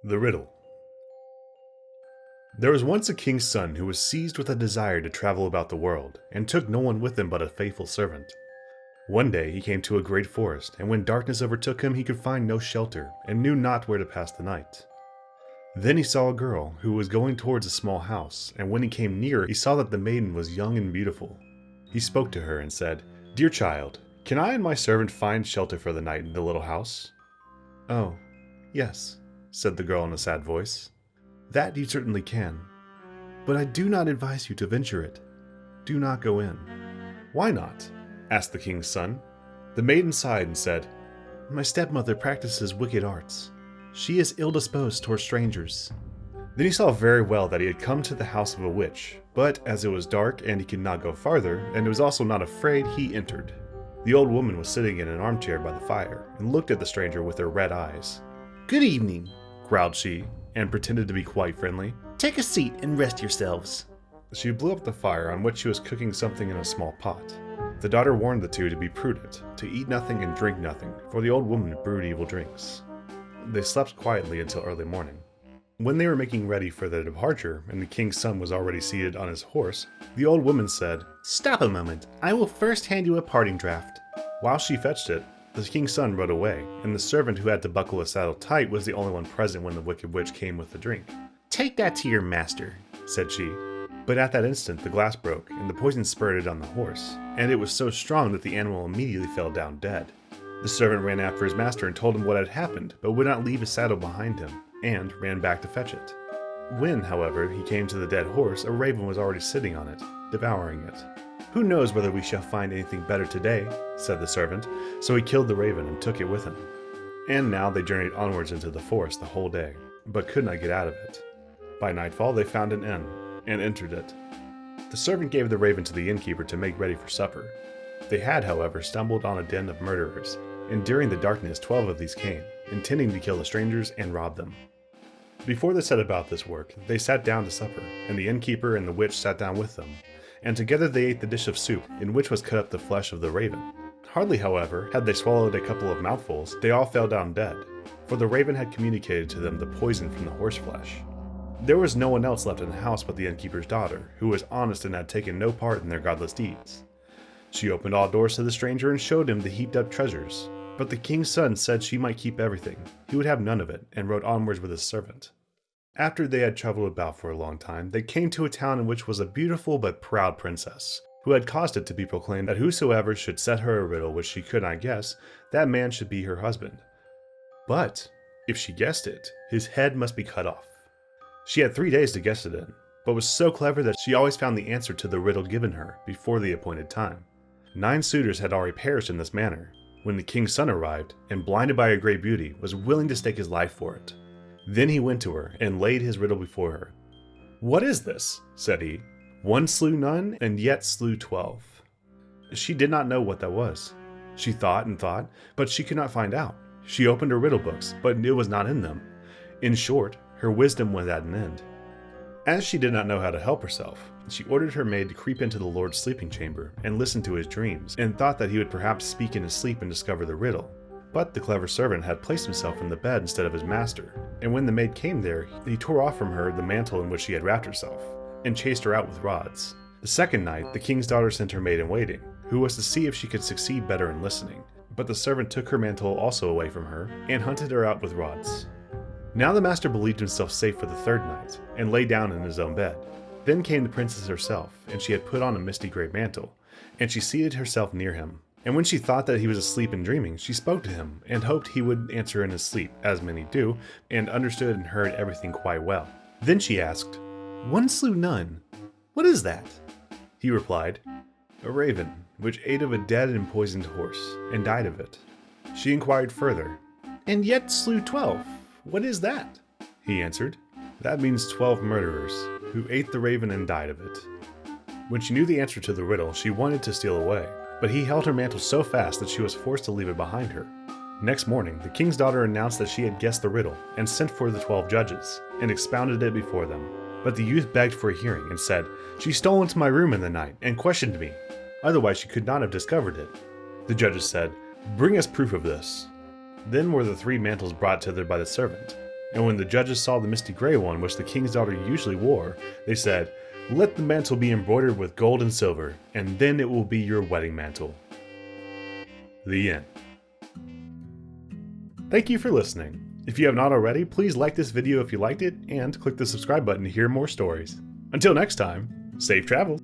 The Riddle. There was once a king's son who was seized with a desire to travel about the world, and took no one with him but a faithful servant. One day he came to a great forest, and when darkness overtook him he could find no shelter, and knew not where to pass the night. Then he saw a girl who was going towards a small house, and when he came near he saw that the maiden was young and beautiful. He spoke to her and said, "Dear child, can I and my servant find shelter for the night in the little house?" "Oh, yes," said the girl in a sad voice. "That you certainly can. But I do not advise you to venture it. Do not go in." "Why not?" asked the king's son. The maiden sighed and said, "My stepmother practices wicked arts. She is ill-disposed toward strangers." Then he saw very well that he had come to the house of a witch, but as it was dark and he could not go farther, and was also not afraid, he entered. The old woman was sitting in an armchair by the fire, and looked at the stranger with her red eyes. "Good evening," growled she, and pretended to be quite friendly. "Take a seat and rest yourselves." She blew up the fire on which she was cooking something in a small pot. The daughter warned the two to be prudent, to eat nothing and drink nothing, for the old woman brewed evil drinks. They slept quietly until early morning. When they were making ready for their departure, and the king's son was already seated on his horse, the old woman said, "Stop a moment, I will first hand you a parting draught." While she fetched it, the king's son rode away, and the servant who had to buckle his saddle tight was the only one present when the wicked witch came with the drink. "Take that to your master," said she. But at that instant the glass broke, and the poison spurted on the horse, and it was so strong that the animal immediately fell down dead. The servant ran after his master and told him what had happened, but would not leave his saddle behind him, and ran back to fetch it. When, however, he came to the dead horse, a raven was already sitting on it, devouring it. "Who knows whether we shall find anything better today?" said the servant, so he killed the raven and took it with him. And now they journeyed onwards into the forest the whole day, but could not get out of it. By nightfall they found an inn, and entered it. The servant gave the raven to the innkeeper to make ready for supper. They had, however, stumbled on a den of murderers, and during the darkness 12 of these came, intending to kill the strangers and rob them. Before they set about this work, they sat down to supper, and the innkeeper and the witch sat down with them, and together they ate the dish of soup, in which was cut up the flesh of the raven. Hardly, however, had they swallowed a couple of mouthfuls, they all fell down dead, for the raven had communicated to them the poison from the horse flesh. There was no one else left in the house but the innkeeper's daughter, who was honest and had taken no part in their godless deeds. She opened all doors to the stranger and showed him the heaped up treasures, but the king's son said she might keep everything, he would have none of it, and rode onwards with his servant. After they had traveled about for a long time, they came to a town in which was a beautiful but proud princess, who had caused it to be proclaimed that whosoever should set her a riddle which she could not guess, that man should be her husband. But if she guessed it, his head must be cut off. She had 3 days to guess it in, but was so clever that she always found the answer to the riddle given her before the appointed time. 9 suitors had already perished in this manner, when the king's son arrived, and blinded by her great beauty, was willing to stake his life for it. Then he went to her, and laid his riddle before her. "What is this?" said he. "One slew none, and yet slew 12. She did not know what that was. She thought and thought, but she could not find out. She opened her riddle books, but it was not in them. In short, her wisdom was at an end. As she did not know how to help herself, she ordered her maid to creep into the lord's sleeping chamber and listen to his dreams, and thought that he would perhaps speak in his sleep and discover the riddle. But the clever servant had placed himself in the bed instead of his master, and when the maid came there, he tore off from her the mantle in which she had wrapped herself, and chased her out with rods. The second night, the king's daughter sent her maid-in-waiting, who was to see if she could succeed better in listening, but the servant took her mantle also away from her, and hunted her out with rods. Now the master believed himself safe for the third night, and lay down in his own bed. Then came the princess herself, and she had put on a misty grey mantle, and she seated herself near him. And when she thought that he was asleep and dreaming, she spoke to him, and hoped he would answer in his sleep, as many do, and understood and heard everything quite well. Then she asked, "One slew none. What is that?" He replied, "A raven, which ate of a dead and poisoned horse, and died of it." She inquired further, "And yet slew 12. What is that?" He answered, "That means 12 murderers, who ate the raven and died of it." When she knew the answer to the riddle, she wanted to steal away, but he held her mantle so fast that she was forced to leave it behind her. Next morning, the king's daughter announced that she had guessed the riddle, and sent for the 12 judges, and expounded it before them. But the youth begged for a hearing, and said, "She stole into my room in the night, and questioned me. Otherwise she could not have discovered it." The judges said, "Bring us proof of this." Then were the 3 mantles brought thither by the servant, And when the judges saw the misty gray one, which the king's daughter usually wore, they said, "Let the mantle be embroidered with gold and silver, and then it will be your wedding mantle." The end. Thank you for listening. If you have not already, please like this video if you liked it, and click the subscribe button to hear more stories. Until next time, safe travels!